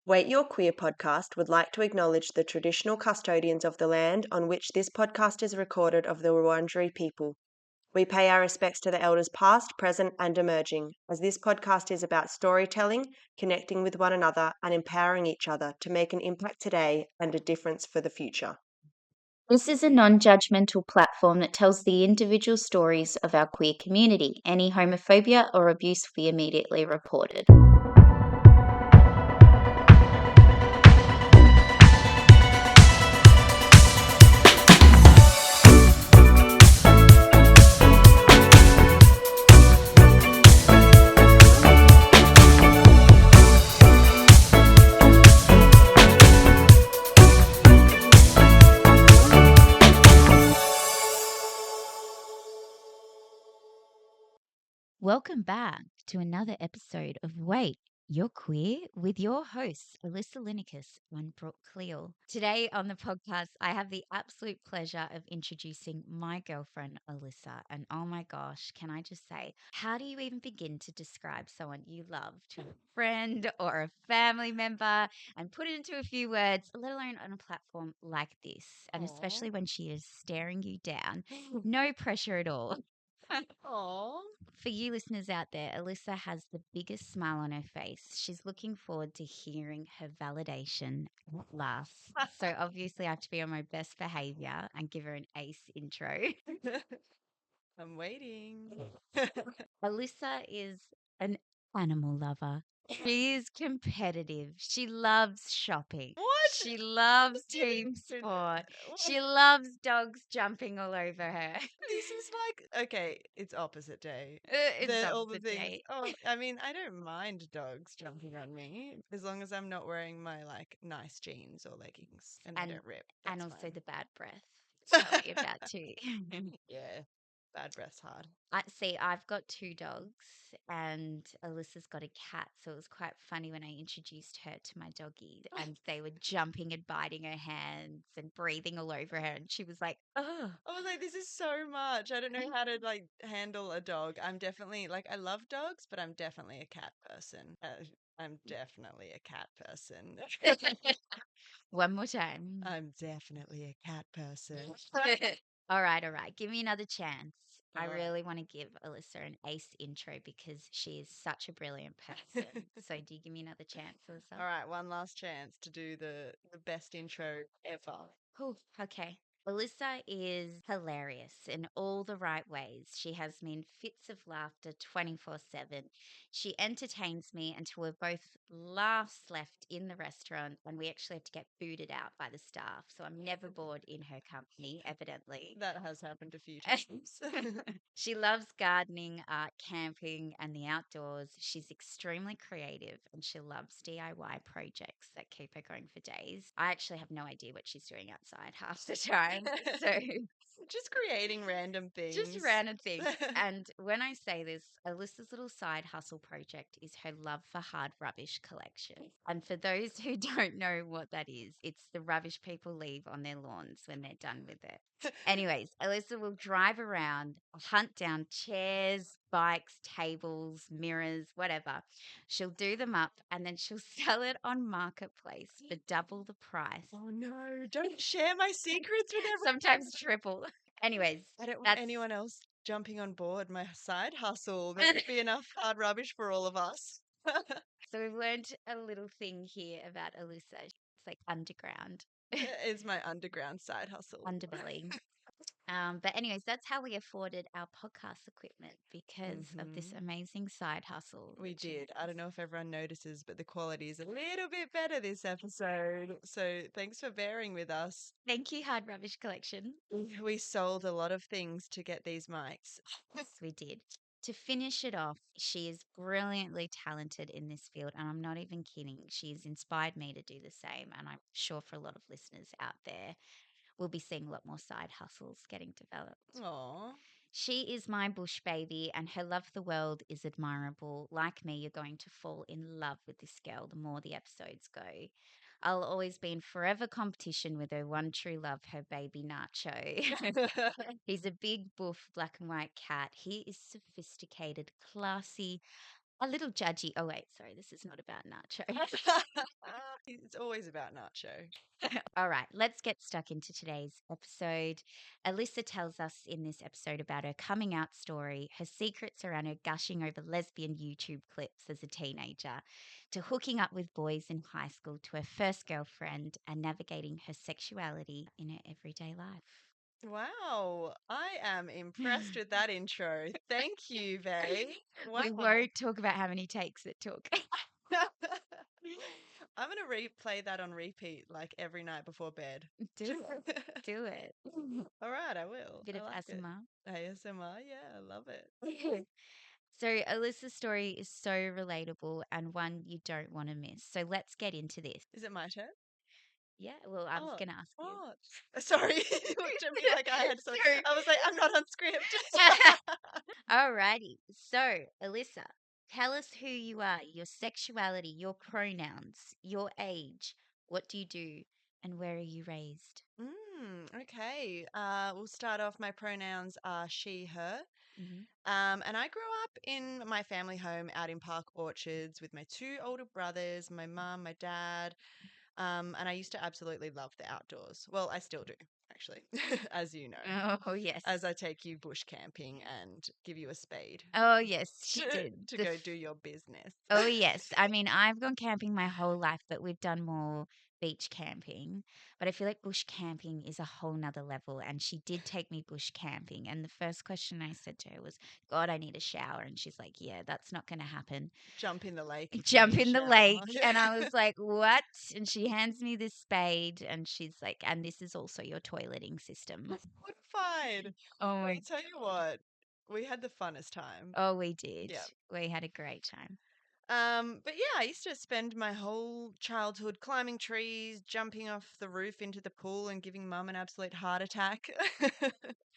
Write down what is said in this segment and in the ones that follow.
Wait Your Queer podcast would like to acknowledge the traditional custodians of the land on which this podcast is recorded of the Wurundjeri people. We pay our respects to the elders past, present, and emerging, as this podcast is about storytelling, connecting with one another, and empowering each other to make an impact today and a difference for the future. This is a non-judgmental platform that tells the individual stories of our queer community. Any homophobia or abuse will be immediately reported. Welcome back to another episode of Wait, You're Queer with your hosts, Alyssa Lynikas and Brooke Cleal. Today on the podcast, I have the absolute pleasure of introducing my girlfriend, Alyssa. And oh my gosh, can I just say, how do you even begin to describe someone you love to a friend or a family member and put it into a few words, let alone on a platform like this? And especially when she is staring you down, no pressure at all. Aww. For you listeners out there, Alyssa has the biggest smile on her face. She's looking forward to hearing her validation at last. So obviously I have to be on my best behavior and give her an ace intro. I'm waiting. Alyssa is an animal lover. She is competitive. She loves shopping. What? She loves team sport. She loves dogs jumping all over her. This is like, okay, it's opposite day. It's All the opposite things. day. Oh, I mean, I don't mind dogs jumping on me as long as I'm not wearing my like nice jeans or leggings and I And don't rip. and That's also fine. the bad breath. Tell me about too. Yeah, bad breath's hard. I've got two dogs and Alyssa's got a cat. So it was quite funny when I introduced her to my doggie and they were jumping and biting her hands and breathing all over her. And she was like, oh. I was like, this is so much. I don't know how to like handle a dog. I'm definitely like, I love dogs, but I'm definitely a cat person. I'm definitely a cat person. One more time. I'm definitely a cat person. All right, all right. Give me another chance. I All right. really want to give Alyssa an ace intro because she is such a brilliant person. So do you give me another chance, Alyssa? All right, one last chance to do the best intro ever. Cool. Okay. Alyssa is hilarious in all the right ways. She has me in fits of laughter 24/7. She entertains me until we're both last left in the restaurant and we actually have to get booted out by the staff. So I'm never bored in her company, evidently. That has happened a few times. She loves gardening, art, camping, and the outdoors. She's extremely creative and she loves DIY projects that keep her going for days. I actually have no idea what she's doing outside half the time. So Just creating random things. just random things. And when I say this, Alyssa's little side hustle project is her love for hard rubbish collection. And for those who don't know what that is, it's the rubbish people leave on their lawns when they're done with it. Anyways, Alyssa will drive around, hunt down chairs, bikes, tables, mirrors, whatever. She'll do them up and then she'll sell it on Marketplace for double the price. Oh no, don't share my secrets with everyone. Sometimes triple. Anyways, I don't want that's anyone else jumping on board my side hustle. There would be enough hard rubbish for all of us. so we've learned a little thing here about Alyssa. It's like underground, It's my underground side hustle. underbelly. But anyways, that's how we afforded our podcast equipment because of this amazing side hustle. We did. I don't know if everyone notices, but the quality is a little bit better this episode. So thanks for bearing with us. Thank you, Hard Rubbish Collection. We sold a lot of things to get these mics. Yes, we did. To finish it off, she is brilliantly talented in this field, and I'm not even kidding. She's inspired me to do the same, and I'm sure for a lot of listeners out there, we'll be seeing a lot more side hustles getting developed. Aww. She is my bush baby, and her love for the world is admirable. Like me, you're going to fall in love with this girl the more the episodes go. I'll always be in forever competition with her one true love, her baby Nacho. He's a big, buff, black and white cat. He is sophisticated, classy, a little judgy. Oh, wait, sorry, this is not about Nacho. It's always about nacho. All right, let's get stuck into today's episode. Alyssa tells us in this episode about her coming out story, her secrets around her gushing over lesbian YouTube clips as a teenager, to hooking up with boys in high school, to her first girlfriend, and navigating her sexuality in her everyday life. Wow, I am impressed with that intro. Thank you, babe. We Wow. won't talk about how many takes it took. I'm going to replay that on repeat like every night before bed. Do it. Do it. All right, I will. Bit I of like it. ASMR. ASMR, yeah, I love it. So, Alyssa's story is so relatable and one you don't want to miss. So, let's get into this. Is it my turn? Yeah, well, I was Oh, going to ask you. oh, sorry. You looked at me like I had something. So- I was like, I'm not on script. Alrighty. So, Alyssa, tell us who you are, your sexuality, your pronouns, your age, what do you do, and where are you raised? Okay. We'll start off. My pronouns are she, her. Hmm. And I grew up in my family home out in Park Orchards with my two older brothers, my mum, my dad. And I used to absolutely love the outdoors. Well, I still do, actually, as you know, Oh, yes. as I take you bush camping and give you a spade Oh, yes, she did. to go do your business. Oh, yes. I mean, I've gone camping my whole life, but we've done more beach camping. But I feel like bush camping is a whole nother level. And she did take me bush camping. And the first question I said to her was, God, I need a shower. And she's like, yeah, that's not going to happen. Jump in the lake if you Jump need a in the shower. lake. And I was like, what? And she hands me this spade. And she's like, and this is also your toileting system. Mortified. Oh, But my. I'll tell you what, we had the funnest time. Oh, we did. Yeah. We had a great time. But yeah, I used to spend my whole childhood climbing trees, jumping off the roof into the pool, and giving mum an absolute heart attack.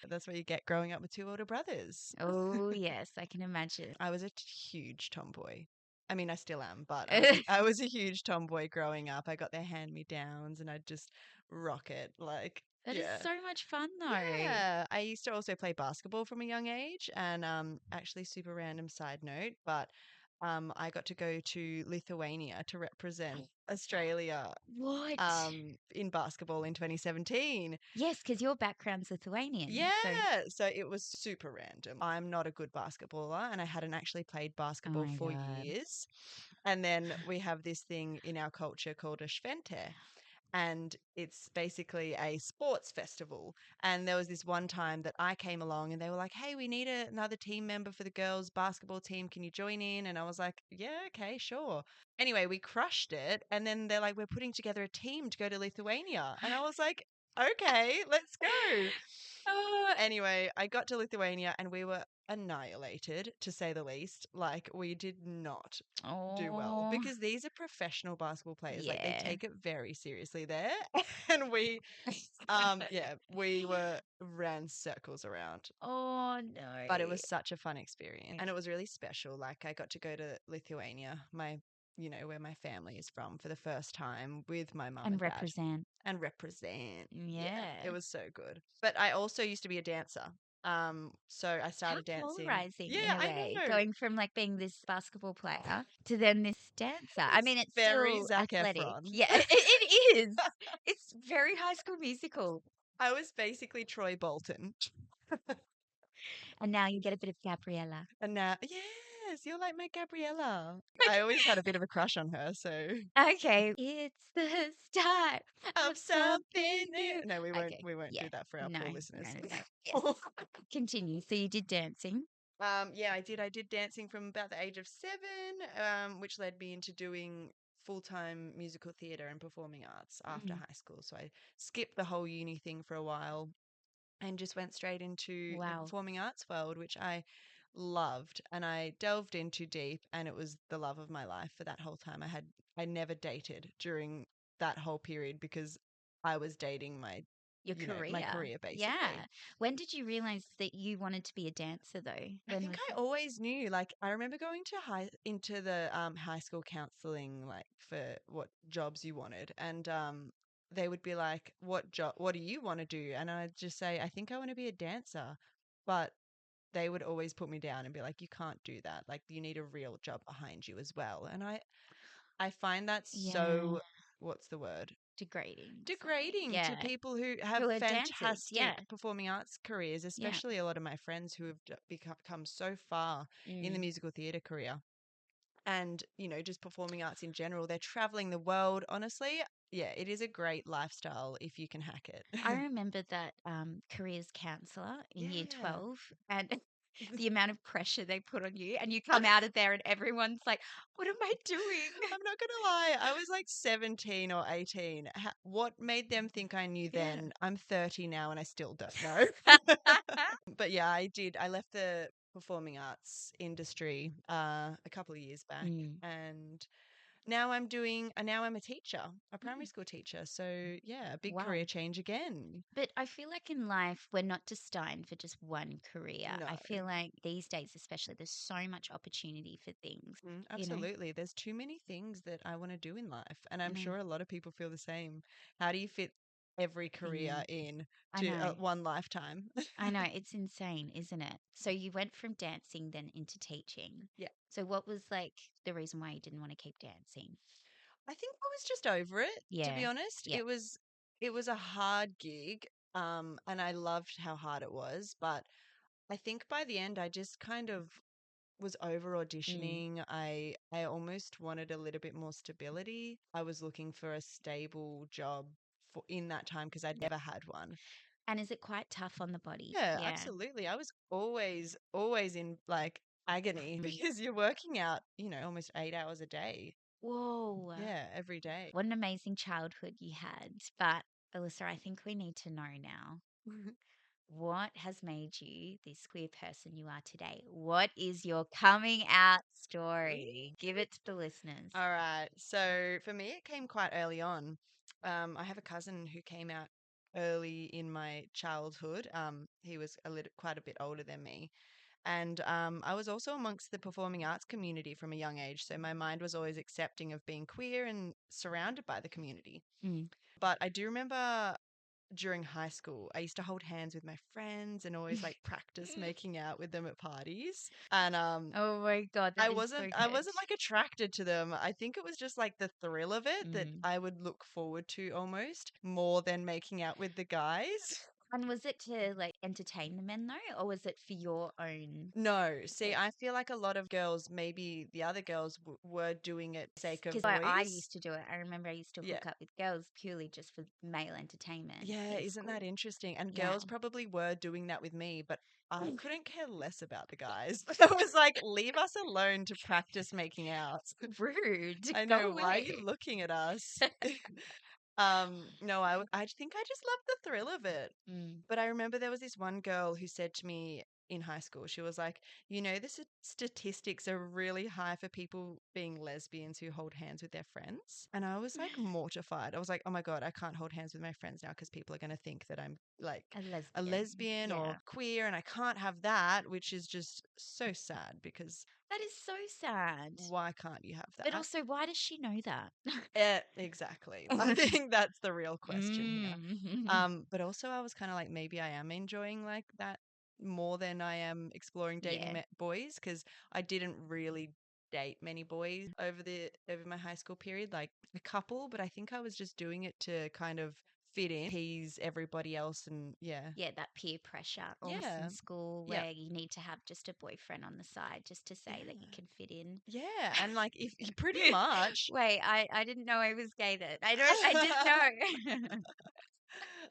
That's what you get growing up with two older brothers. Oh, yes, I can imagine. I was a huge tomboy. I mean, I still am, but I was a huge tomboy growing up. I got their hand me downs, and I'd just rock it. Like, That is yeah. so much fun, though. Yeah, I used to also play basketball from a young age, and actually, super random side note, but I got to go to Lithuania to represent Australia What? in basketball in 2017. Yes, because your background's Lithuanian. Yeah, So, so it was super random. I'm not a good basketballer, and I hadn't actually played oh basketball my for God. years. And then we have this thing in our culture called a Schwente, and it's basically a sports festival. And there was this one time that I came along and they were like, hey, we need another team member for the girls' basketball team. Can you join in? And I was like, yeah, okay, sure. Anyway, we crushed it. And then they're like, we're putting together a team to go to Lithuania. And I was like, okay, let's go. Anyway, I got to Lithuania and we were annihilated, to say the least. Like, we did not do well Oh, because these are professional basketball players. Like, they yeah. take it very seriously there. And we, yeah, we ran circles around. Oh, But it no. was such a fun experience and it was really special. Like, I got to go to Lithuania, where my family is from, for the first time with my mum And and dad. represent. And represent. Yeah. It was so good. But I also used to be a dancer. So I How started dancing. polarizing in Yeah, a I way, know. going from like being this basketball player to then this dancer. I It's mean, it's very still Zac athletic. Efron. Yeah, it is. It's very High School Musical. I was basically Troy Bolton. And now you get a bit of Gabriella. And now, yes, you're like my Gabriella. I always had a bit of a crush on her, so Okay. It's the start of of something something new. new. No, we won't. Okay. We won't Yeah. do that for our No, poor no, listeners. no, no. Yes. Continue. So you did dancing. Yeah, I did. I did dancing from about the age of 7, which led me into doing full-time musical theatre and performing arts after Mm. high school. So I skipped the whole uni thing for a while and just went straight into the Wow. performing arts world, which I loved. And I delved into deep, and it was the love of my life for that whole time. I never dated during that whole period because I was dating Your my career. career Yeah. basically. When did you realize that you wanted to be a dancer though? I When think was I always knew. Like, I remember going to into the high school counseling, like, for what jobs you wanted, and they would be like, What do you want to do?" And I'd just say, "I think I want to be a dancer," but they would always put me down and be like, "You can't do that. Like, you need a real job behind you as well." And I find that Yeah. so what's the word? Degrading. Degrading to Yeah. people who have Who are dancers. Yeah. fantastic performing arts careers, especially a lot of my friends who have become so far in the musical theatre career. And, just performing arts in general, they're traveling the world. Honestly, yeah, it is a great lifestyle if you can hack it. I remember that careers counsellor in year Yeah. 12 and the amount of pressure they put on you, and you come out of there and everyone's like, what am I doing? I'm not going to lie. I was like 17 or 18. What made them think I knew then? I'm 30 now and I still don't know. But yeah, I did. I left the performing arts industry a couple of years back, and now I'm a teacher, a primary school teacher. So yeah, a big career Wow. change again. But I feel like in life, we're not destined for just one career. No. I feel like these days, especially, there's so much opportunity for things. Absolutely. There's too many things that I want to do in life. And I'm know. sure a lot of people feel the same. How do you fit every career in I to know. one lifetime? I know. It's insane, isn't it? So you went from dancing then into teaching. Yeah. So what was like the reason why you didn't want to keep dancing? I think I was just over it, to be Yeah. honest. Yeah. It was a hard gig, and I loved how hard it was, but I think by the end I just kind of was over auditioning. I almost wanted a little bit more stability. I was looking for a stable job for in that time because I'd never had one. And is it quite tough on the body? Yeah, Yeah. absolutely. I was always in like agony because you're working out, almost 8 hours a day. Whoa. Yeah, every day. What an amazing childhood you had. But Alyssa, I think we need to know now. What has made you this queer person you are today? What is your coming out story? Give it to the listeners. All right. So for me, it came quite early on. I have a cousin who came out early in my childhood. He was quite a bit older than me. And I was also amongst the performing arts community from a young age. So my mind was always accepting of being queer and surrounded by the community. Mm. But I do remember during high school, I used to hold hands with my friends and always like practice making out with them at parties. And Oh my God, I that is so wasn't I good. wasn't like attracted to them. I think it was just like the thrill of it that Mm. I would look forward to almost more than making out with the guys. And was it to like entertain the men though, or was it for your own? No, see, I feel like a lot of girls, maybe the other girls were doing it for the sake of Because I boys. used to do it. I remember I used to Yeah. hook up with girls purely just for male entertainment Yeah, in isn't that school. interesting? And Yeah. girls probably were doing that with me, but I couldn't care less about the guys. I was like, leave us alone to practice making out. Rude. I Go know, why are you away. looking at us? No, I think I just love the thrill of it. Mm. But I remember there was this one girl who said to me in high school, she was like, the statistics are really high for people being lesbians who hold hands with their friends. And I was like mortified. I was like, oh my God, I can't hold hands with my friends now because people are going to think that I'm like A a lesbian. lesbian or Yeah. queer and I can't have that, which is just so sad because That is so sad. why can't you have But that? also, why does she know that? Yeah, exactly. I think that's the real question here. But also I was kind of like, maybe I am enjoying like that more than I am exploring dating Yeah. boys because I didn't really date many boys over my high school period, like a couple, but I think I was just doing it to kind of fit in, tease everybody else, and yeah. Yeah, that peer pressure almost Yeah. in school Yeah. where you need to have just a boyfriend on the side just to say that you Yeah. can fit in. Yeah, and like if pretty much Wait, I didn't know I was gay then. I didn't know.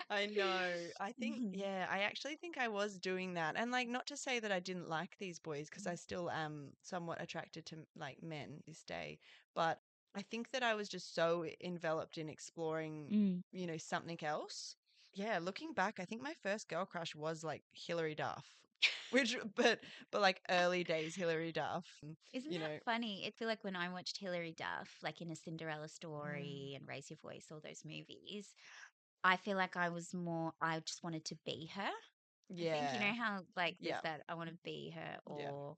I know. I think, yeah, I actually think I was doing that. And like, not to say that I didn't like these boys, because I still am somewhat attracted to like men this day. But I think that I was just so enveloped in exploring, Mm. something else. Yeah, looking back, I think my first girl crush was like Hilary Duff, which, but like early days Hilary Duff, Isn't you that know. funny? I feel like when I watched Hilary Duff, like in A Cinderella Mm. Story and Raise Your Voice, all those movies, I feel like I just wanted to be her. I think, you Yeah. know how, like, there's Yeah. that I want to be her Yeah. or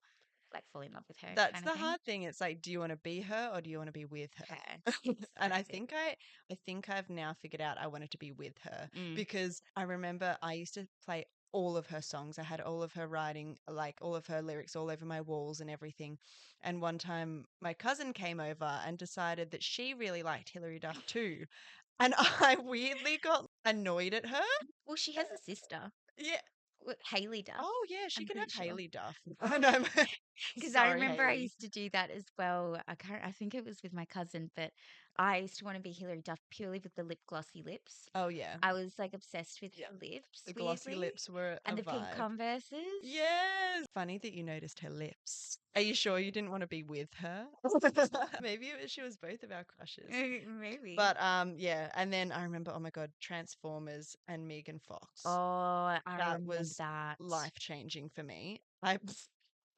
like fall in love with her That's kind of the thing. hard thing. It's like, do you want to be her or do you want to be with Her. her? And That's it. I think I've now figured out I wanted to be with her Mm. because I remember I used to play all of her songs. I had all of her writing, like all of her lyrics all over my walls and everything. And one time my cousin came over and decided that she really liked Hilary Duff too. And I weirdly got annoyed at her. Well, she has a sister, Yeah. Haley Duff. Oh, yeah, she I'm can have pretty sure. Haley Duff. I know. Because I Sorry, remember I Haley. used to do that as well. I think it was with my cousin, but I used to want to be Hilary Duff purely with the lip glossy lips. Oh, yeah. I was like obsessed with Yeah. her lips, The glossy weirdly, lips were a and the pink vibe. Converses. Yes. Funny that you noticed her lips. Are you sure you didn't want to be with her? Maybe she was both of our crushes. Maybe. But yeah, and then I remember, oh my God, Transformers and Megan Fox. Oh, I That remember was that. life-changing for me.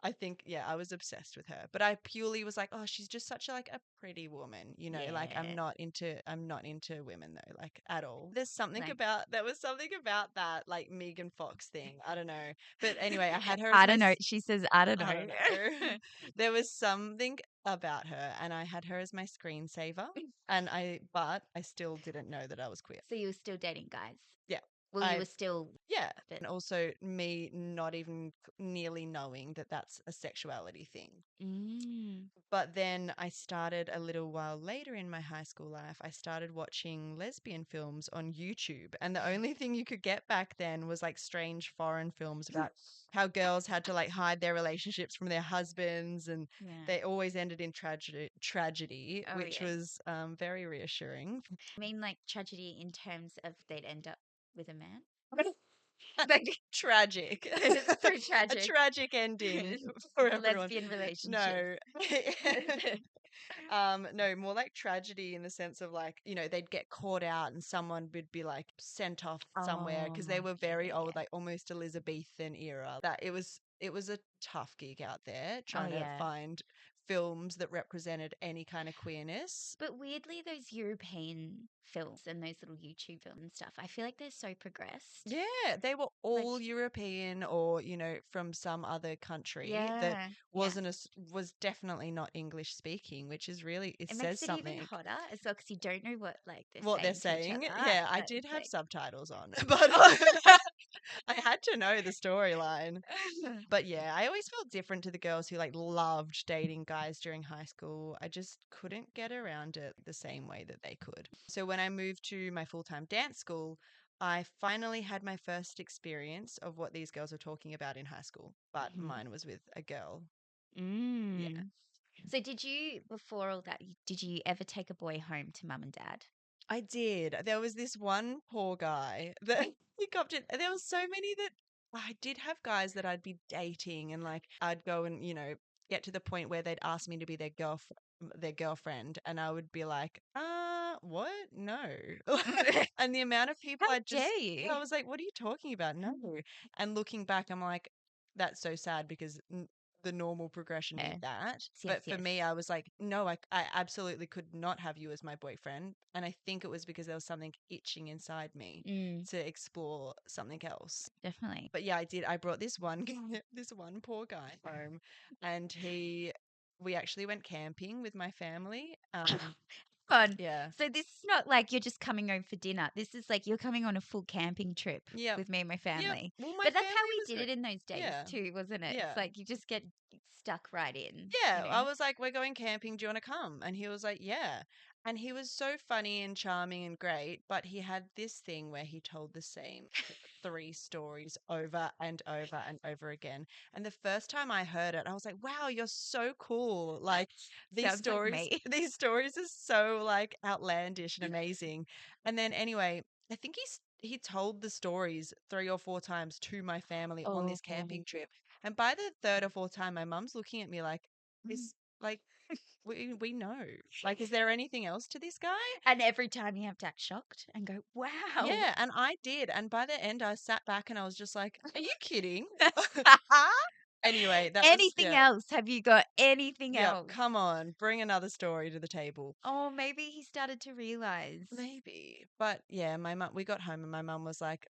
I think, yeah, I was obsessed with her. But I purely was like, oh, she's just such like a pretty woman, like Yeah. I'm not into women though, like at all. There was something about that like Megan Fox thing. I don't know. But anyway, I had her as I my don't know. She says, I don't know. I don't know. There was something about her and I had her as my screensaver but I still didn't know that I was queer. So you were still dating guys? Yeah. Well, you were still. Yeah. But, And also me not even nearly knowing that that's a sexuality thing. But then I started a little while later in my high school life, I started watching lesbian films on YouTube. And the only thing you could get back then was like strange foreign films about how girls had to like hide their relationships from their husbands and yeah. they always ended in tragedy, Oh, which yeah. was very reassuring. I mean, like tragedy in terms of they'd end up with a man. Tragic. So A tragic. tragic ending for everyone. Lesbian relationship. No. No, more like tragedy in the sense of like, they'd get caught out and someone would be like sent off somewhere because they were very old, Yeah. like almost Elizabethan era. That it was a tough gig out there trying to Yeah. find films that represented any kind of queerness. But weirdly, those European films and those little YouTube films and stuff, I feel like they're so progressed. Yeah, they were all European or, from some other country that was definitely not English speaking, which is really, it It says makes it even something. hotter as well because you don't know what What they're saying to each saying. other. Yeah, I but did it's have like- subtitles on, but I had to know the storyline. But yeah, I always felt different to the girls who like loved dating guys during high school. I just couldn't get around it the same way that they could. So when I moved to my full-time dance school, I finally had my first experience of what these girls were talking about in high school, but mine was with a girl. Yeah. So did you, before all that, did you ever take a boy home to mum and dad? I did. There was this one poor guy that he copped it. There was so many that I did have guys that I'd be dating and like I'd go and, get to the point where they'd ask me to be their girlfriend and I would be like, what? No. And the amount of people How I just dare you? I was like, what are you talking about? No. And looking back, I'm like, that's so sad because the normal progression is that. But for me, I was like, no, I absolutely could not have you as my boyfriend. And I think it was because there was something itching inside me to explore something else. Definitely. But yeah, I did. I brought this one this one poor guy home and we actually went camping with my family. Fun. Yeah. So this is not like you're just coming home for dinner. This is like you're coming on a full camping trip with me and my family. Well, my But that's how family we was did it in those days too, wasn't it? Yeah. It's like you just get stuck right in. Yeah, I was like, we're going camping. Do you want to come? And he was like, yeah. And he was so funny and charming and great, but he had this thing where he told the same three stories over and over and over again. And the first time I heard it, I was like, wow, you're so cool. Like Sounds like me. these stories are so like outlandish and amazing. And then anyway, I think he told the stories 3 or 4 times to my family on this camping trip. And by the third or fourth time, my mum's looking at me like, "Is like we know. Like, is there anything else to this guy?" And every time you have to act shocked and go, wow. Yeah, and I did. And by the end, I sat back and I was just like, "Are you kidding?" Anyway, anything else? Have you got anything Yeah, else? come on, bring another story to the table. Oh, maybe he started to realize. Maybe, but yeah, we got home and my mum was like,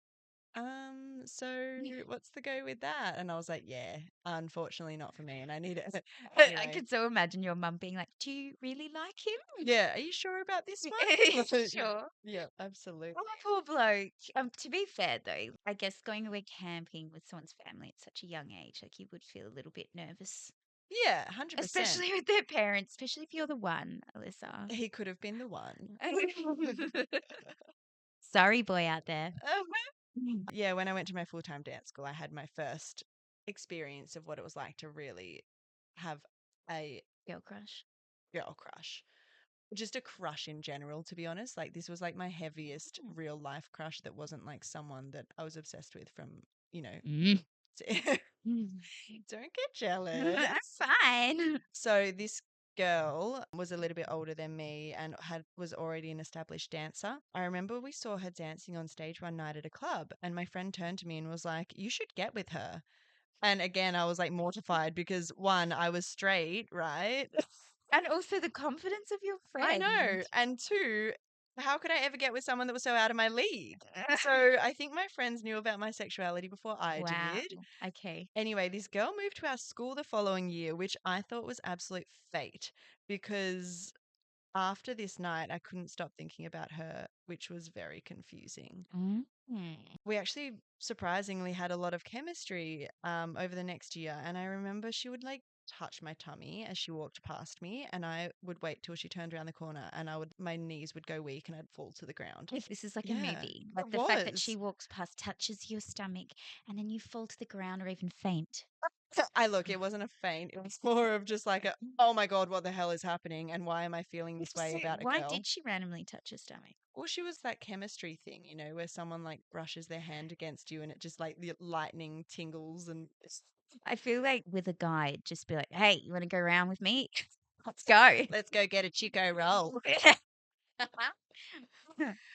so what's the go with that? And I was like, yeah, unfortunately not for me. And I need it. I Anyway, could so imagine your mum being like, "Do you really like him?" yeah. Are you sure about this one? Sure. Yeah, absolutely. Oh, poor bloke. To be fair though, I guess going away camping with someone's family at such a young age, like you would feel a little bit nervous, Yeah, 100%. especially with their parents, especially if you're the one, Alyssa. He could have been the one. Sorry, boy out there. Yeah, when I went to my full-time dance school, I had my first experience of what it was like to really have a Girl crush. girl crush. Just a crush in general, to be honest. Like, this was like my heaviest real life crush that wasn't like someone that I was obsessed with from, you know, Mm. don't get jealous. I'm fine. So this girl was a little bit older than me and was already an established dancer. I remember we saw her dancing on stage one night at a club, and my friend turned to me and was like, "You should get with her." And again, I was like mortified because one, I was straight, right? And also the confidence of your I friend. know. And two, how could I ever get with someone that was so out of my league? So I think my friends knew about my sexuality before I Wow. did. Okay. Anyway, this girl moved to our school the following year, which I thought was absolute fate because after this night, I couldn't stop thinking about her, which was very confusing. Mm. We actually surprisingly had a lot of chemistry over the next year. And I remember she would like touch my tummy as she walked past me, and I would wait till she turned around the corner, and my knees would go weak and I'd fall to the ground. This is like a Yeah, movie. Like it the fact that she was. walks past, touches your stomach, and then you fall to the ground or even faint. It wasn't a faint. It was more of just like oh my God, what the hell is happening? And why am I feeling this way So about a why girl? did she randomly touch your stomach? Well, she was that chemistry thing, where someone like brushes their hand against you and it just like the lightning tingles and I feel like with a guy, it'd just be like, "Hey, you want to go around with me? Let's go." let's go get a Chico roll.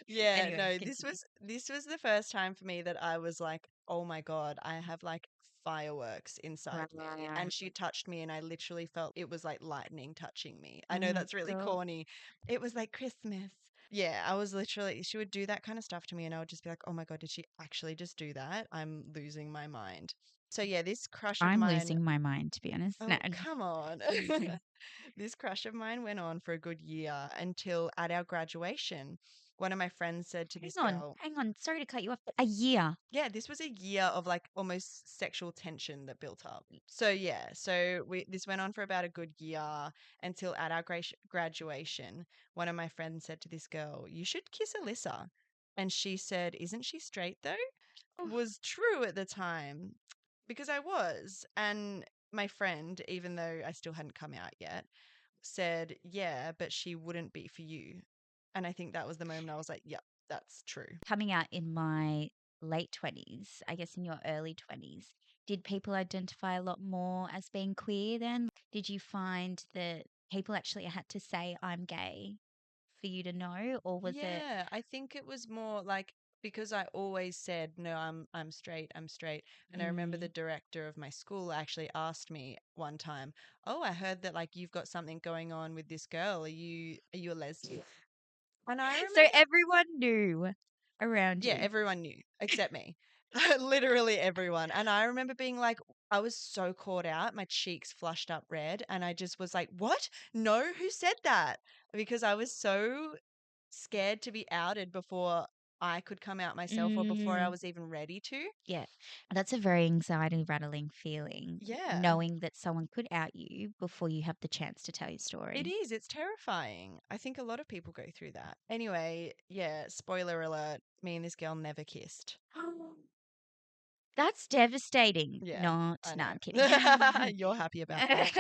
Yeah, Anyway, no, continue. this was the first time for me that I was like, oh my God, I have like fireworks inside me. And she touched me and I literally felt it was like lightning touching me. I Oh know my that's really God. corny. It was like Christmas. Yeah, I was literally, she would do that kind of stuff to me and I would just be like, oh my God, did she actually just do that? I'm losing my mind. So yeah, this crush of I'm mine, losing my mind, to be honest. No. oh, come on. This crush of mine went on for a good year until at our graduation, one of my friends said to this girl, Hang on. Sorry to cut you off. A year. yeah, this was a year of like almost sexual tension that built up. So yeah, this went on for about a good year until at our graduation, one of my friends said to this girl, "You should kiss Alyssa." And she said, "Isn't she straight though?" Oh, Was true at the time because I was. And my friend, even though I still hadn't come out yet, said, "Yeah, but she wouldn't be for you." And I think that was the moment I was like, "Yep, that's true." coming out in my late 20s, I guess in your early 20s, did people identify a lot more as being queer then? Did you find that people actually had to say, "I'm gay" for you to know? Or was it, Yeah, I think it was more like because I always said, "No, I'm straight, I'm straight." And I remember the mm. director of my school actually asked me one time, "Oh, I heard that like you've got something going on with this girl. Are you a lesbian?" And I So remember, everyone knew around yeah, you? everyone knew except me. Literally everyone. And I remember being like, I was so caught out, my cheeks flushed up red, and I just was like, "What? No, who said that?" Because I was so scared to be outed before I could come out myself or before I Mm. was even ready to. Yeah, that's a very anxiety rattling feeling, Yeah, knowing that someone could out you before you have the chance to tell your it story. is. It's terrifying. I think a lot of people go through that. Anyway, yeah, spoiler alert, me and this girl never kissed. That's devastating. Yeah, Not, I no, I'm know. kidding. You're happy about that.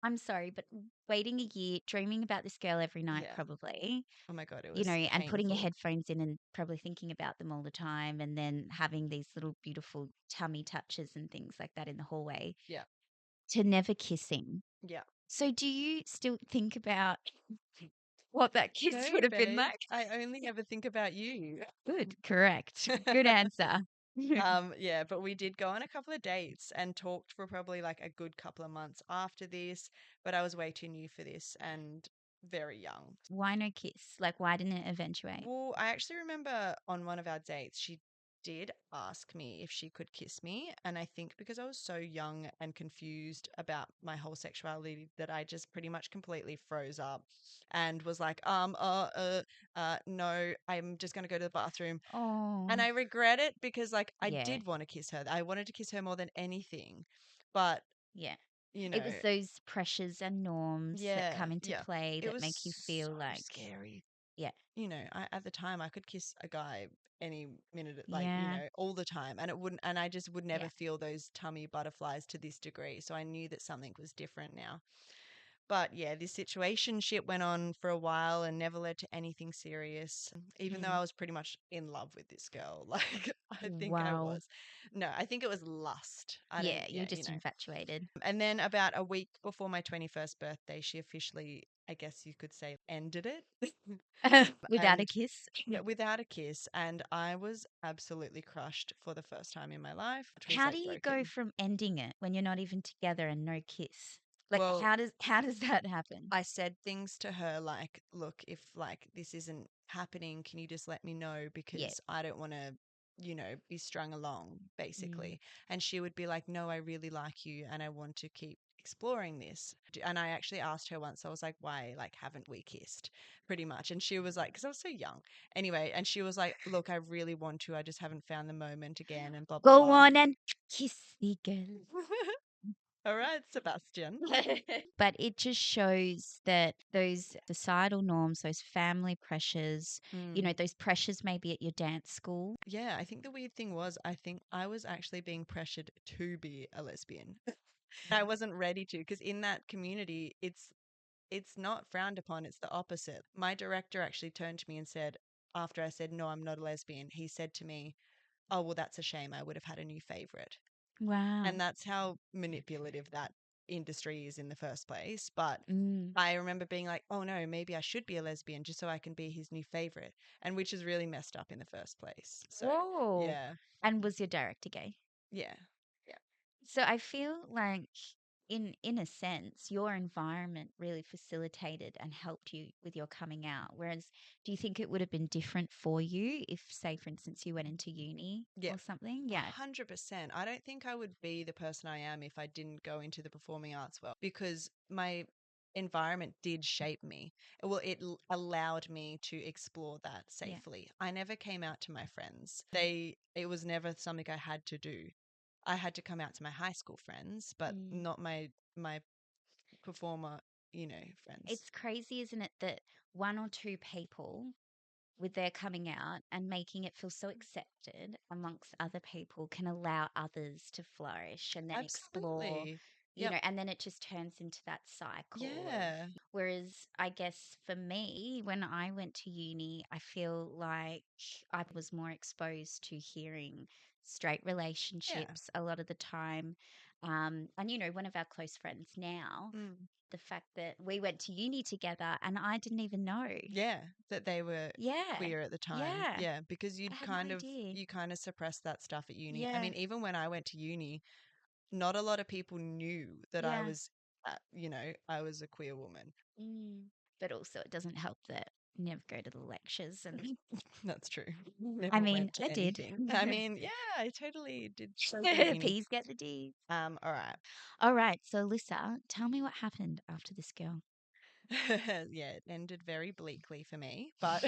I'm sorry, but waiting a year, dreaming about this girl every night, Yeah. probably, Oh my God, it you know, was and putting your painful. headphones in and probably thinking about them all the time, and then having these little beautiful tummy touches and things like that in the hallway, Yeah. to never kissing. Yeah. So, do you still think about what that kiss No, would have been babe. like? I only ever think about you. Good, correct. Good answer. Yeah, but we did go on a couple of dates and talked for probably like a good couple of months after this, but I was way too new for this and very young. Why no kiss? Like, why didn't it eventuate? Well, I actually remember on one of our dates, she did ask me if she could kiss me. And I think because I was so young and confused about my whole sexuality that I just pretty much completely froze up and was like, no, I'm just going to go to the bathroom. Oh, And I regret it because, like, I yeah, did want to kiss her. I wanted to kiss her more than anything. But, yeah. you It know, was those pressures and norms that yeah, come into yeah. play It that was make you so feel like, scary. yeah, At the time I could kiss a guy any minute, like, yeah, all the time, and I just would never yeah. feel those tummy butterflies to this degree. So I knew that something was different now. But yeah, this situationship went on for a while and never led to anything serious, even though Mm. I was pretty much in love with this girl. Like, I think I Wow. was. No, I think it was lust. I don't, Yeah, you're yeah, just infatuated. And then about a week before my 21st birthday, she officially, I guess you could say, ended it. Without a And kiss. yeah, without a kiss. And I was absolutely crushed for the first time in my life. It was How do like you go broken. from ending it when you're not even together and no kiss? Like Well, how does that happen? I said things to her like, look, if like this isn't happening, can you just let me know? Yeah. Because I don't want to, be strung along, Mm. basically. And she would be like, no, I really like you and I want to keep exploring this. And I actually asked her once, I was like, why, like, haven't we kissed? Pretty much. And she was like, because I was so young. Anyway, and she was like, look, I really want to. I just haven't found the moment again and blah, blah, Go blah. on and kiss me, girl. All right, Sebastian. But it just shows that those societal norms, those family pressures, Mm. those pressures maybe at your dance school. Yeah, I think the weird thing was, I think I was actually being pressured to be a lesbian. I wasn't ready to, because in that community, it's not frowned upon, it's the opposite. My director actually turned to me and said, after I said, no, I'm not a lesbian, he said to me, oh, well, that's a shame. I would have had a new favorite. Wow. And that's how manipulative that industry is in the first place. But Mm. I remember being like, oh no, maybe I should be a lesbian just so I can be his new favorite. And which is really messed up in the first place. So, Whoa. yeah, And was your director gay? yeah, yeah, So I feel like in a sense, your environment really facilitated and helped you with your coming out. Whereas do you think it would have been different for you if, say, for instance, you went into uni yeah. or something? Yeah. 100%. I don't think I would be the person I am if I didn't go into the performing arts world, because my environment did shape me. Well, allowed me to explore that Yeah. safely. I never came out to my friends. It was never something I had to do. I had to come out to my high school friends, but Mm. not my performer, friends. It's crazy, isn't it, that one or two people with their coming out and making it feel so accepted amongst other people can allow others to flourish and then explore, Absolutely. Yep. and then it just turns into that cycle of. Yeah. Whereas I guess for me, when I went to uni, I feel like I was more exposed to hearing straight Yeah. relationships a lot of the time. And, one of our close friends now, Mm. the fact that we went to uni together and I didn't even know. Yeah, that they were Yeah. queer at the time. Yeah. Yeah, because I had no idea. you kind of suppress that stuff at uni. I Yeah. mean, even when I went to uni, not a lot of people knew that Yeah. I was a queer woman. Mm. But also, it doesn't help that I never go to the lectures. And That's true. I Never mean, went to I did. anything. I mean, yeah, I totally did so good at uni. Peas get the D's. All right. All right. So, Alyssa, tell me what happened after this girl. Yeah, it ended very bleakly for me. But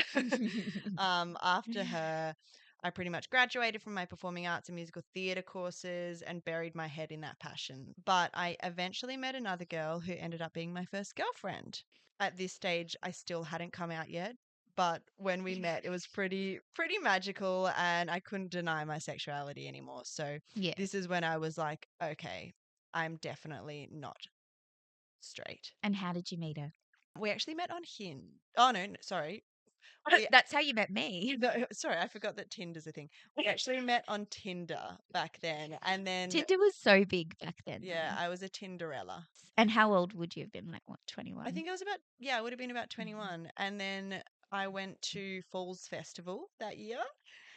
after her, I pretty much graduated from my performing arts and musical theatre courses and buried my head in that passion. But I eventually met another girl who ended up being my first girlfriend. At this stage, I still hadn't come out yet. But when we met, it was pretty magical, and I couldn't deny my sexuality anymore. So Yeah. this is when I was like, okay, I'm definitely not straight. And how did you meet her? We actually met on Hinge. Oh no, sorry. We That's how you met me. no, sorry, I forgot that Tinder's a thing. We actually met on Tinder back then, and then Tinder was so big back then, yeah, though. I was a Tinderella. And how old would you have been? Like, what, I 21? think I would have been about 21, and then I went to Falls Festival that year.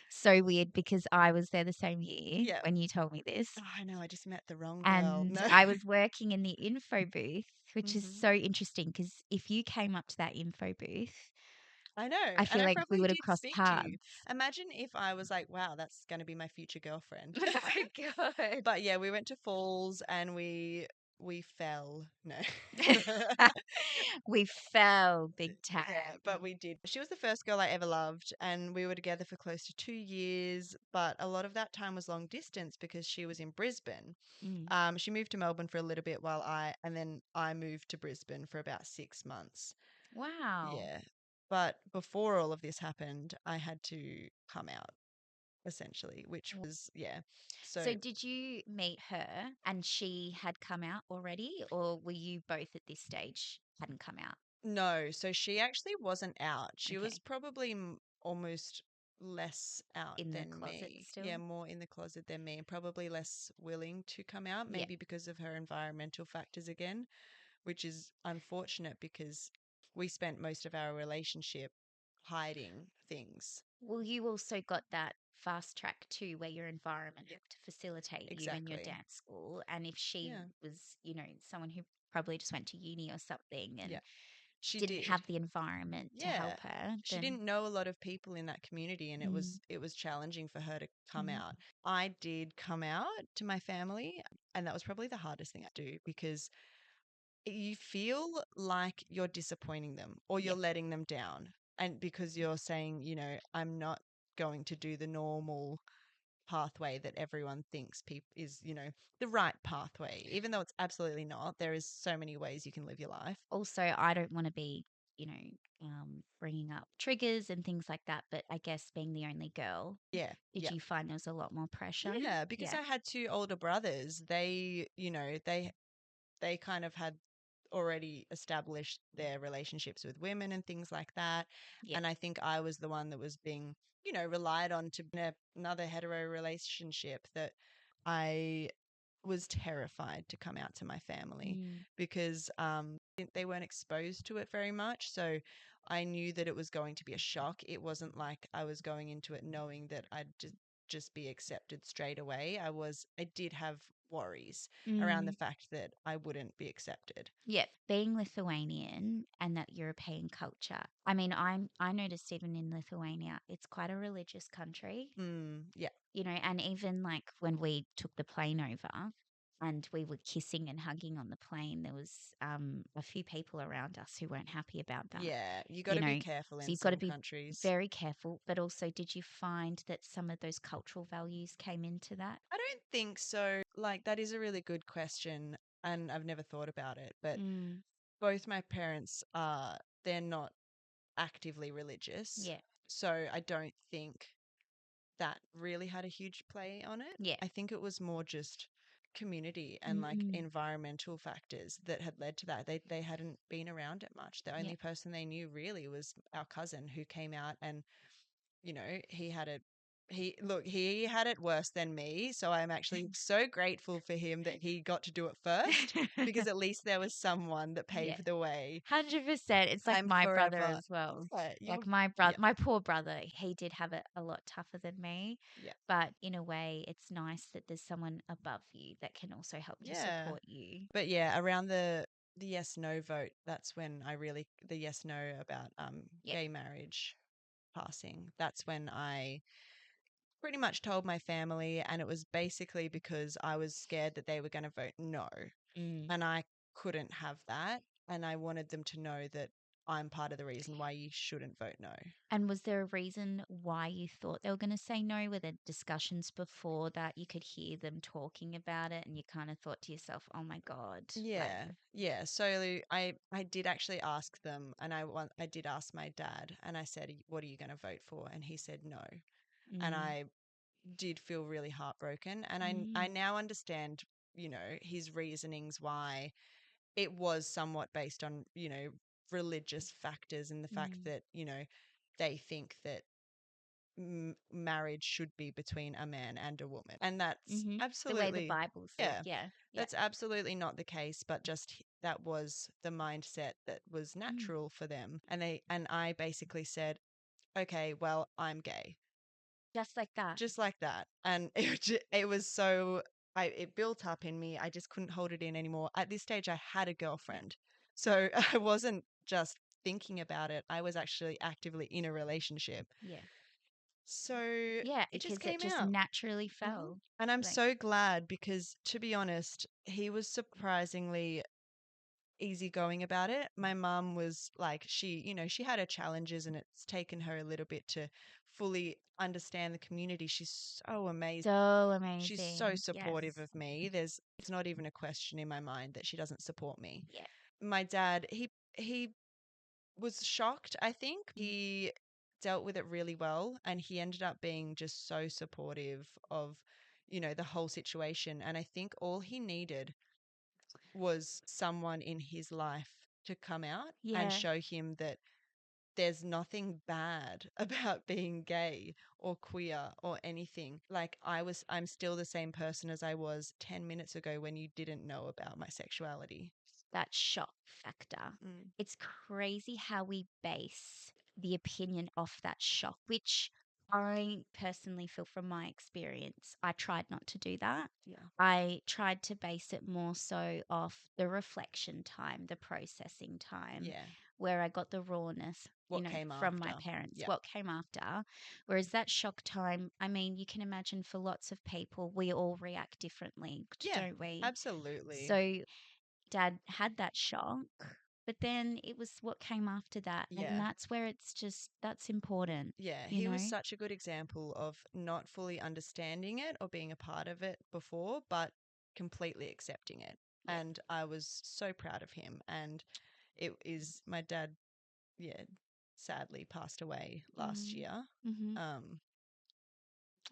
So weird because I was there the same year Yeah. when you told me this. Oh, I know, I just met the wrong girl. And No. I was working in the info booth, which is Hmm. so interesting because if you came up to that info booth, I know. I And feel I like we probably would have did crossed speak to you. paths. Imagine if I was like, wow, that's going to be my future girlfriend. Oh my God. But yeah, we went to Falls and we fell. No. We fell big time. Yeah, but we did. She was the first girl I ever loved, and we were together for close to 2 years. But a lot of that time was long distance because she was in Brisbane. Mm. She moved to Melbourne for a little bit and then I moved to Brisbane for about 6 months. Wow. Yeah. But before all of this happened, I had to come out essentially, which was, yeah. So So did you meet her and she had come out already, or were you both at this stage hadn't come out? no, so she actually wasn't out. She was Okay. probably almost less out In the than closet me. Yeah, still? more in the closet than me, and probably less willing to come out, Yeah. maybe because of her environmental factors again, which is unfortunate because we spent most of our relationship hiding things. Well, you also got that fast track too, where your environment Yeah, helped facilitate you and your exactly. dance school. And if she Yeah, was, someone who probably just went to uni or something and yeah, she didn't did. have the environment to Yeah. help her, She then didn't know a lot of people in that community and mm, it was challenging for her to come mm, out. I did come out to my family and that was probably the hardest thing I do because you feel like you're disappointing them or you're yep, letting them down. And because you're saying, I'm not going to do the normal pathway that everyone thinks is, the right pathway, even though it's absolutely not. There is so many ways you can live your life. also, I don't want to be, bringing up triggers and things like that. But I guess being the only girl, Yeah. did Yeah. you find there was a lot more pressure? Yeah, because Yeah. I had two older brothers. They kind of had already established their relationships with women and things like that. Yep. And I think I was the one that was being, relied on to be in another hetero relationship that I was terrified to come out to my family Mm, because they weren't exposed to it very much. So I knew that it was going to be a shock. It wasn't like I was going into it knowing that I'd just be accepted straight away. I did have worries around the mm. fact that I wouldn't be accepted. Yep, being Lithuanian and that European culture. I mean, I noticed even in Lithuania, it's quite a religious country, Yeah. and even like when we took the plane over and we were kissing and hugging on the plane, there was a few people around us who weren't happy about that, Yeah. You got you to be know. careful So in you've got to some be countries. very careful. But also, did you find that some of those cultural values came into that? I don't think so. Like, that is a really good question. And I've never thought about it. But Mm, both my parents they're not actively religious. yeah, So I don't think that really had a huge play on it. yeah. I think it was more just community and like Mm, environmental factors that had led to that. They hadn't been around it much. The yeah. only person they knew really was our cousin who came out and he had it he had it worse than me, so I'm actually so grateful for him that he got to do it first because at least there was someone that Yeah. paved the way. 100%. It's like I'm my brother forever. as well. Yeah, Like yeah, my poor brother, he did have it a lot tougher than me. yeah, But in a way, it's nice that there's someone above you that can also help to yeah. support you. But yeah, around the yes no vote, that's when the yes no about Yep. gay marriage passing. That's when I pretty much told my family, and it was basically because I was scared that they were going to vote no, Mm. and I couldn't have that, and I wanted them to know that I'm part of the reason why you shouldn't vote no. And was there a reason why you thought they were going to say no? Were there discussions before that you could hear them talking about it and you kind of thought to yourself, oh my God, like, Yeah, yeah. So I did actually ask them, and I did ask my dad, and I said, "What are you going to vote for?" And he said no, and mm, I did feel really heartbroken, and I mm, now understand, his reasonings why it was somewhat based on, religious factors and the fact mm, that, they think that marriage should be between a man and a woman. And that's mm-hmm. The way the absolutely, Bible says, yeah, yeah, yeah. that's absolutely not the case, but just that was the mindset that was Mm. natural for them. And I basically said, okay, well, I'm gay. Just like that. Just like that. And it was it built up in me. I just couldn't hold it in anymore. At this stage, I had a Yeah. girlfriend. So I wasn't just thinking about it, I was actually actively in a relationship. Yeah. So Yeah, it just because it came just out. naturally Mhm. fell. And I'm Like, so glad because, to be honest, he was surprisingly easygoing about it. My mum was like, she had her challenges and it's taken her a little bit to fully understand the community. She's so amazing. so She's so amazing. supportive Yes. of me. It's not even a question in my mind that she doesn't support me. Yeah. My dad, he was shocked, I think. He dealt with it really well and he ended up being just so supportive of, the whole situation. And I think all he needed was someone in his life to come out and Yeah. show him that there's nothing bad about being gay or queer or anything. Like I'm still the same person as I was 10 minutes ago when you didn't know about my sexuality. That shock factor. Mm. It's crazy how we base the opinion off that shock, which I personally feel from my experience. I tried not to do that. Yeah. I tried to base it more so off the reflection time, the processing time, Yeah. where I got the rawness, What came from my after? parents, Yeah. what came after. Whereas that shock time, I mean, you can imagine for lots of people, we all react differently, Yeah. don't we? Absolutely. So dad had that shock, but then it was what came after that. And Yeah. that's where it's just, that's important, Yeah, you he was know? such a good example of not fully understanding it or being a part of it before, but completely accepting it. Yeah. And I was so proud of him. And it is my dad, yeah, sadly passed away last Mm. year. Hmm. Um,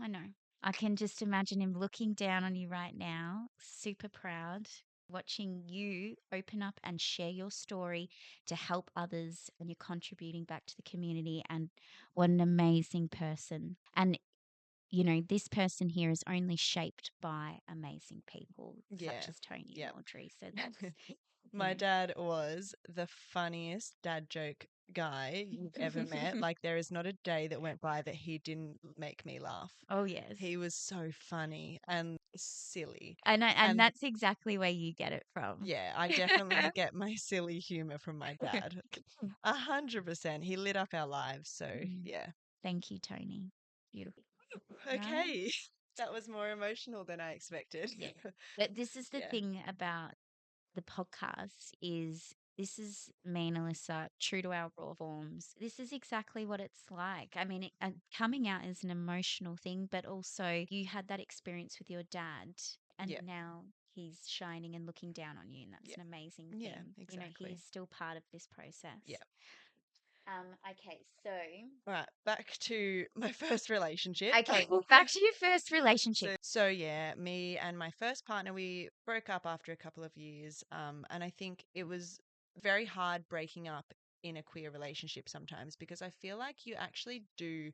I know. I can just imagine him looking down on you right now, super proud, watching you open up and share your story to help others, and you're contributing back to the community. And what an amazing person. And this person here is only shaped by amazing people such yeah, as Tony and yeah. Audrey. So that's, you My know, dad was the funniest dad joke guy you've ever met. Like, there is not a day that went by that he didn't make me laugh. oh, yes. He was so funny and silly. And And that's exactly where you get it from. yeah, I definitely get my silly humor from my dad. 100%. He lit up our lives. So, Mm. yeah. Thank you, Tony. Beautiful. Right? Okay. That was more emotional than I expected. Yeah. But this is the Yeah. thing about the podcast is this is me and Alyssa, true to our raw forms. This is exactly what it's like. I mean, coming out is an emotional thing, but also you had that experience with your dad, and Yeah. now he's shining and looking down on you, and that's Yeah. an amazing Yeah, thing. exactly. He's still part of this process. Yeah. Okay, so All right, back to my first relationship. okay, back to your first relationship. So yeah, me and my first partner, we broke up after a couple of years. And I think it was very hard breaking up in a queer relationship sometimes because I feel like you actually do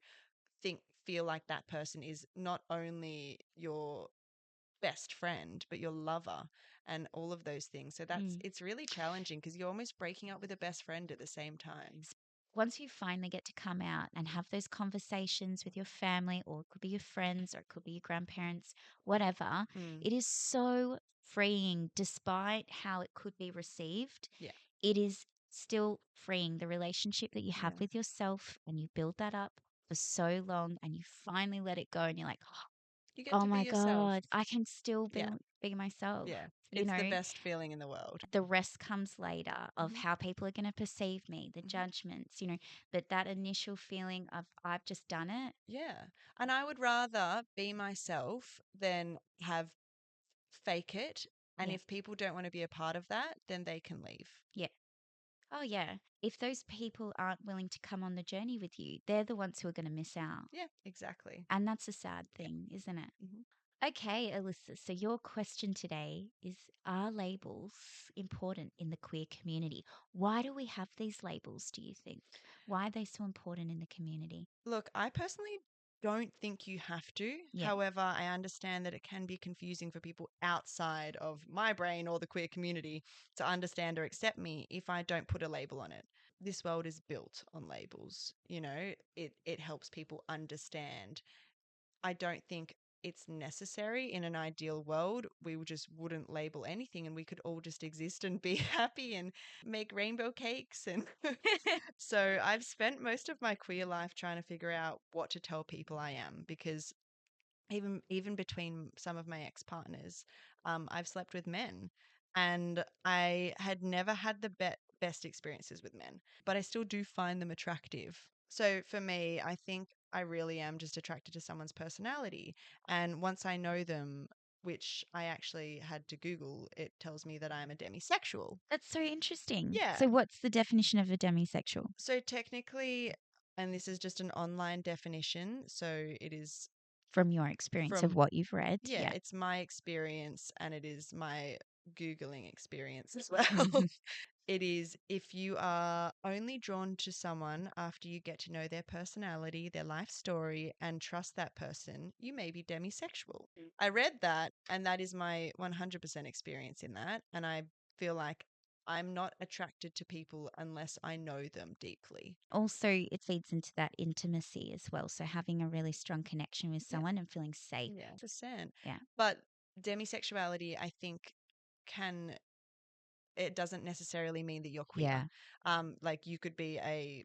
feel like that person is not only your best friend, but your lover and all of those things. So Mm. it's really challenging because you're almost breaking up with a best friend at the same time. Once you finally get to come out and have those conversations with your family, or it could be your friends, or it could be your grandparents, whatever, Mm, it is so freeing despite how it could be received. yeah. It is still freeing. The relationship that you have Yeah. with yourself, and you build that up for so long, and you finally let it go, and you're like, You get oh to be my yourself. God, I can still Yeah. be myself. Yeah. You It's the know, best feeling in the world. the rest comes later of Mhm. how people are going to perceive me, the Mhm. judgments, but that initial feeling of I've just done it. Yeah. And I would rather be myself than have fake it. And Yeah. if people don't want to be a part of that, then they can leave. Yeah. Oh, yeah. If those people aren't willing to come on the journey with you, they're the ones who are going to miss out. Yeah, exactly. And that's a sad Yeah. thing, isn't it? Mhm. Okay, Alyssa. So, your question today is, are labels important in the queer community? Why do we have these labels, do you think? Why are they so important in the community? Look, I personally don't think you have to. Yeah. However, I understand that it can be confusing for people outside of my brain or the queer community to understand or accept me if I don't put a label on it. This world is built on labels, it helps people understand. I don't think it's necessary. In an ideal world, we just wouldn't label anything and we could all just exist and be happy and make rainbow cakes. And so I've spent most of my queer life trying to figure out what to tell people I am, because even between some of my ex-partners, I've slept with men, and I had never had the best experiences with men, but I still do find them attractive. So for me, I think I really am just attracted to someone's personality. And once I know them, which I actually had to Google, it tells me that I'm a demisexual. That's so interesting. Yeah. So what's the definition of a demisexual? So technically, and this is just an online definition, so it is From your experience of from, what you've read? yeah, Yeah. it's my experience and it is my Googling experience as well. It is if you are only drawn to someone after you get to know their personality, their life story, and trust that person, you may be demisexual. I read that, and that is my 100% experience in that. And I feel like I'm not attracted to people unless I know them deeply. Also, it feeds into that intimacy as well. So having a really strong connection with Yeah. someone and feeling safe. Yeah. Percent. Yeah. But demisexuality, I think, can it doesn't necessarily mean that you're queer. Yeah. Like you could be a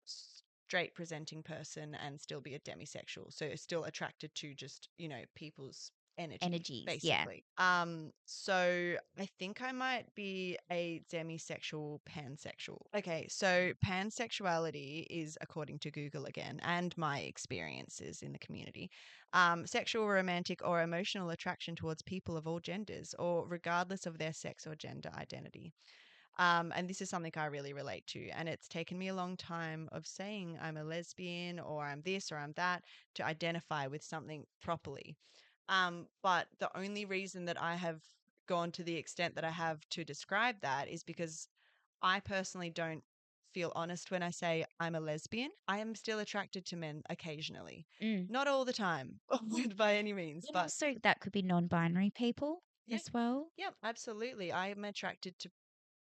straight presenting person and still be a demisexual. So still attracted to just, people's energy, Energies. Yeah. basically. So I think I might be a demisexual pansexual. Okay, so pansexuality is, according to Google again, and my experiences in the community, sexual, romantic, or emotional attraction towards people of all genders, or regardless of their sex or gender identity. And this is something I really relate to. And it's taken me a long time of saying I'm a lesbian or I'm this or I'm that to identify with something properly. But the only reason that I have gone to the extent that I have to describe that is because I personally don't feel honest when I say I'm a lesbian. I am still attracted to men occasionally. Mm. Not all the time, by any means, And but also, that could be non binary people yeah, as well. yeah, absolutely. I am attracted to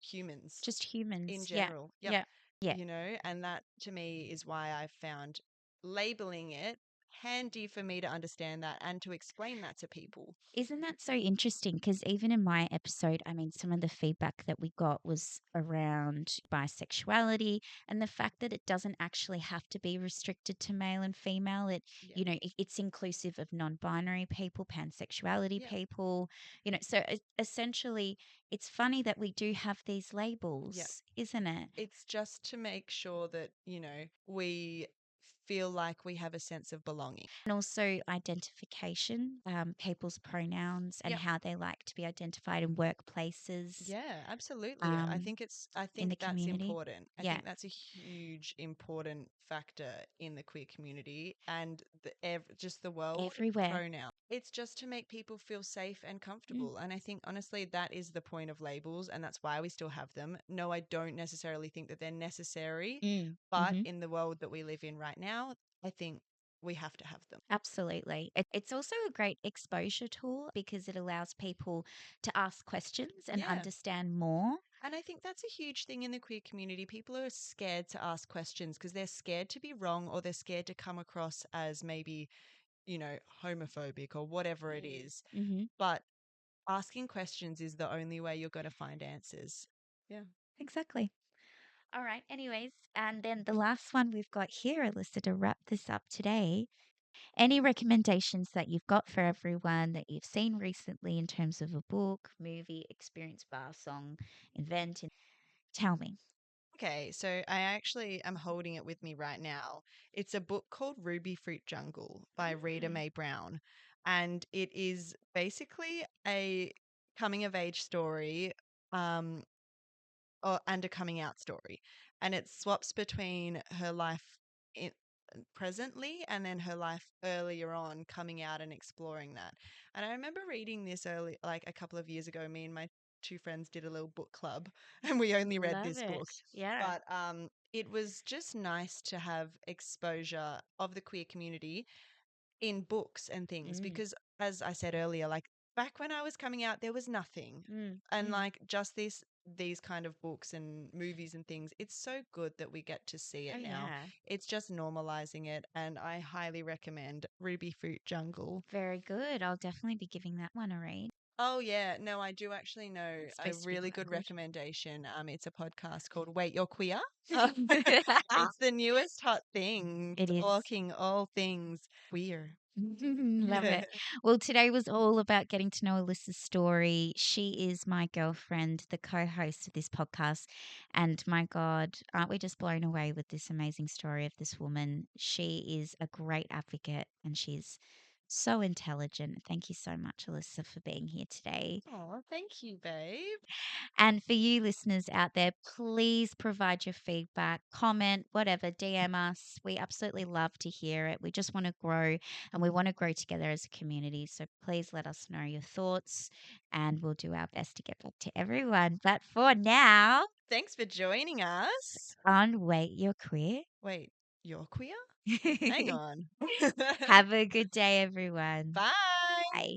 humans Just in humans. Yeah. general. Yep. Yeah. Yeah. And that to me is why I've found labeling it handy for me to understand that and to explain that to people. Isn't that so interesting? Because even in my episode, I mean, some of the feedback that we got was around bisexuality and the fact that it doesn't actually have to be restricted to male and female. Yeah. It's inclusive of non binary people, pansexuality Yeah. people, so essentially, it's funny that we do have these Yeah. labels, isn't it? It's just to make sure that, we feel like we have a sense of belonging. And also identification, people's pronouns and Yep. how they like to be identified in workplaces. Yeah, absolutely. Um, I in think the that's community. important. I Yeah, think that's a huge important factor in the queer community and just the world everywhere. pronoun. It's just to make people feel safe and Mm, comfortable. And I think honestly that is the point of labels and that's why we still have them. No, I don't necessarily think that they're necessary, but mm-hmm. in the world that we live in right now, I think we have to have them. Absolutely. It's also a great exposure tool because it allows people to ask questions and Yeah. understand more. And I think that's a huge thing in the queer community. People are scared to ask questions because they're scared to be wrong or they're scared to come across as maybe, homophobic or whatever it is. Mm-hmm. But asking questions is the only way you're going to find answers. Yeah. Exactly. All right. Anyways, and then the last one we've got here, Alyssa, to wrap this up today. Any recommendations that you've got for everyone that you've seen recently in terms of a book, movie, experience, bar, song, event? Tell me. Okay, so I actually am holding it with me right now. It's a book called Ruby Fruit Jungle by Rita Mm. Mae Brown. And it is basically a coming of age story. Um, and a coming out story. And it swaps between her life in, presently and then her life earlier on coming out and exploring that. And I remember reading this early, like a couple of years ago. Me and my two friends did a little book club and we only read Love this it. book. Yeah. But it was just nice to have exposure of the queer community in books and things Mm, because as I said earlier, like back when I was coming out, there was nothing. mm, And mm. like just this these kind of books and movies and things, it's so good that we get to see it Oh, now. yeah. It's just normalizing it, and I highly recommend Ruby Fruit Jungle. Very good. I'll definitely be giving that one a read. Oh yeah, no, I do actually know It's a supposed to be really quite good good. recommendation. It's a podcast called Wait, You're Queer. Oh. It's the newest hot thing, It is. talking all things queer. Love it. Well, today was all about getting to know Alyssa's story. She is my girlfriend, the co host of this podcast. And my God, aren't we just blown away with this amazing story of this woman? She is a great advocate and she's so intelligent. Thank you so much, Alyssa, for being here today. Oh, thank you, babe. And for you listeners out there, please provide your feedback, comment, whatever, DM us. We absolutely love to hear it. We just want to grow and we want to grow together as a community. So please let us know your thoughts and we'll do our best to get back to everyone. But for now, Thanks for joining us. on Wait, You're Queer. Wait, you're queer? Hang on. Have a good day, everyone. Bye. Bye.